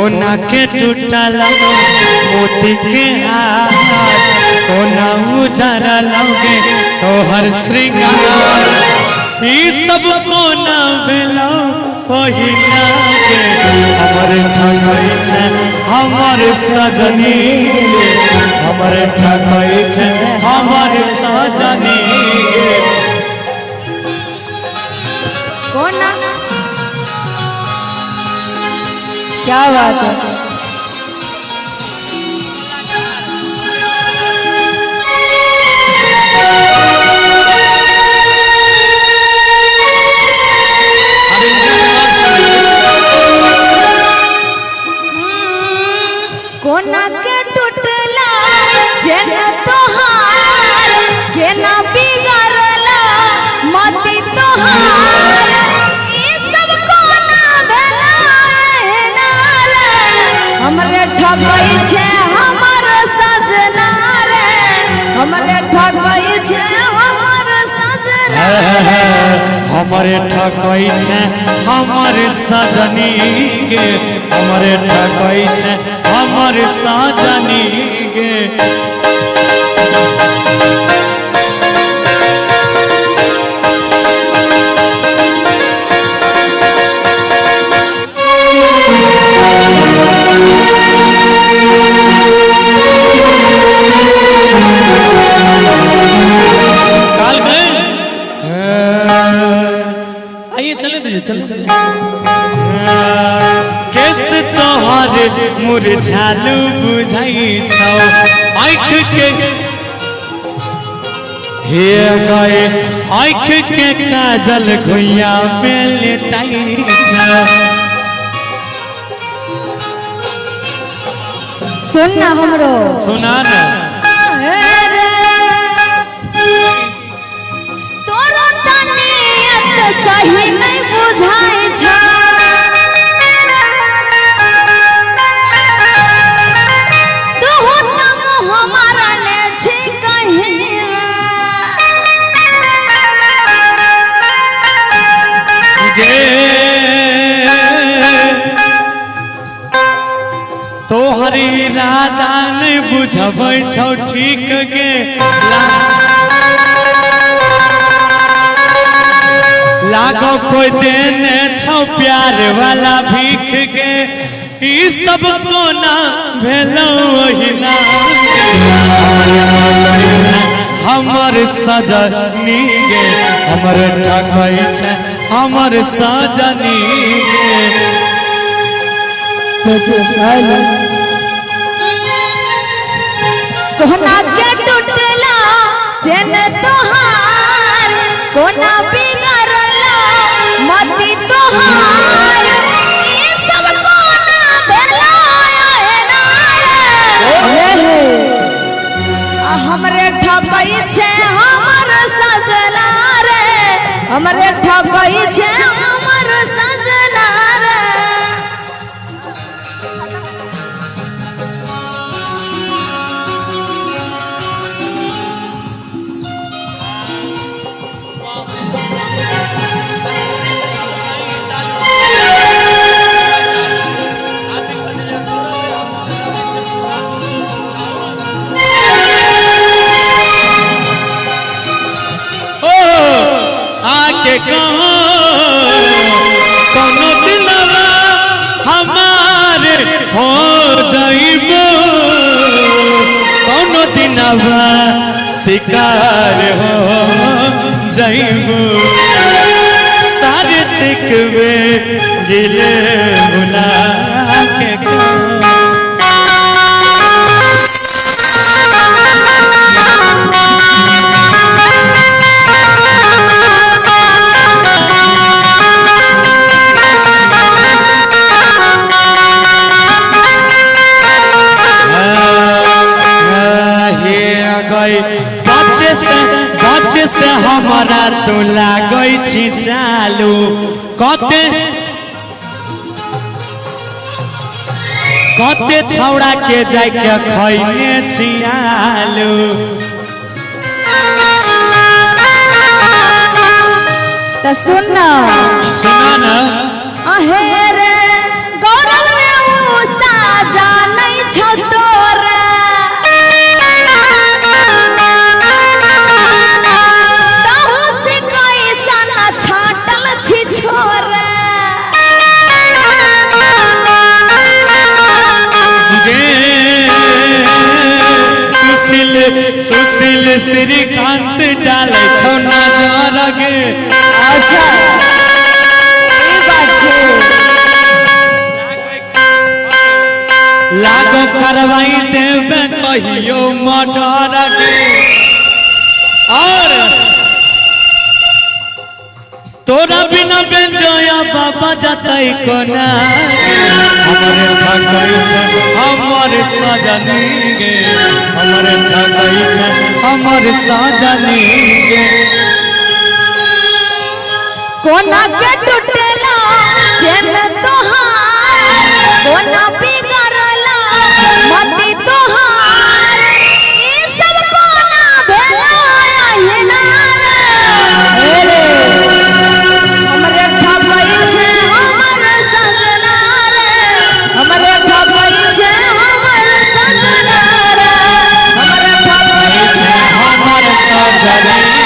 कोना के टूटल मोती के हार कोना उजरा लगे तोहर श्रृंगार ई सब कोना भेलो पहिला के हमर ठकई छे हमर सजनी हमर ठकई छे हमर सजनी कोना क्या बात है कोना के टूटला जेन तोहार के ना बिगड़ला मती तोहार ई सब कोना भेला हमरे ठगई छे हमर सजना रे हमरे ठगई छे हमर सजना हमरे ठकई छे हमर सजनी गे हमरे ठकई छे हमर सजनी गे केस तोहर मुरझालू बुझाई छौ आँख के हे गए आँख के काजल घुइया में लेटाई छौ सुन ना हमरो सुना ना तोरो तनियत सही नहीं बुझाई छौ तोहरी इरादा नहीं बुझबै छौ ठीक गे लागो कोई देने छौ प्यार वाला भीख गे ई सब कोना भेलो ओहिना हमर सजनी गे हमर ठकई छे हमर सजनी गे कोना के टूटला जेन तोहार कोना बिगड़ला मती तोहार ई सब कोना भेला हमरे ठकई छे हमर सजना रे हमरे ठकई छे हमर सजना रे आके कहो कोनो दिनवा हमारे हो जाइबो कोनो दिनवा शिकार हो जाइबो सारे सिकवे गिले भुला के बच्चे से हमारा तो लागई छी चालू कते कते छौड़ा के जाय के खइने छियालू तो सुन ना सुना ना अहे रे गौरव ने सुशील सुशील श्रीकांत डाले छौ नजर गे अच्छा ई बात छै लागो करवाई देवे कहियो मर्डर गे और तोरा बिना बेंजोया बाबा जतई कोना हमरे ठगई छे हमर सजनी गे हमरे ठगई छे हमर सजनी गे कोना के टूटेला जेन तोहार कोना बिगड़ला मती तोहार ई सब कोना भेला हिना रे हमरे ठगई छे हमर सजना रे हमरे ठगई छे हमर सजना रे हमरे ठगई छे हमर सजनी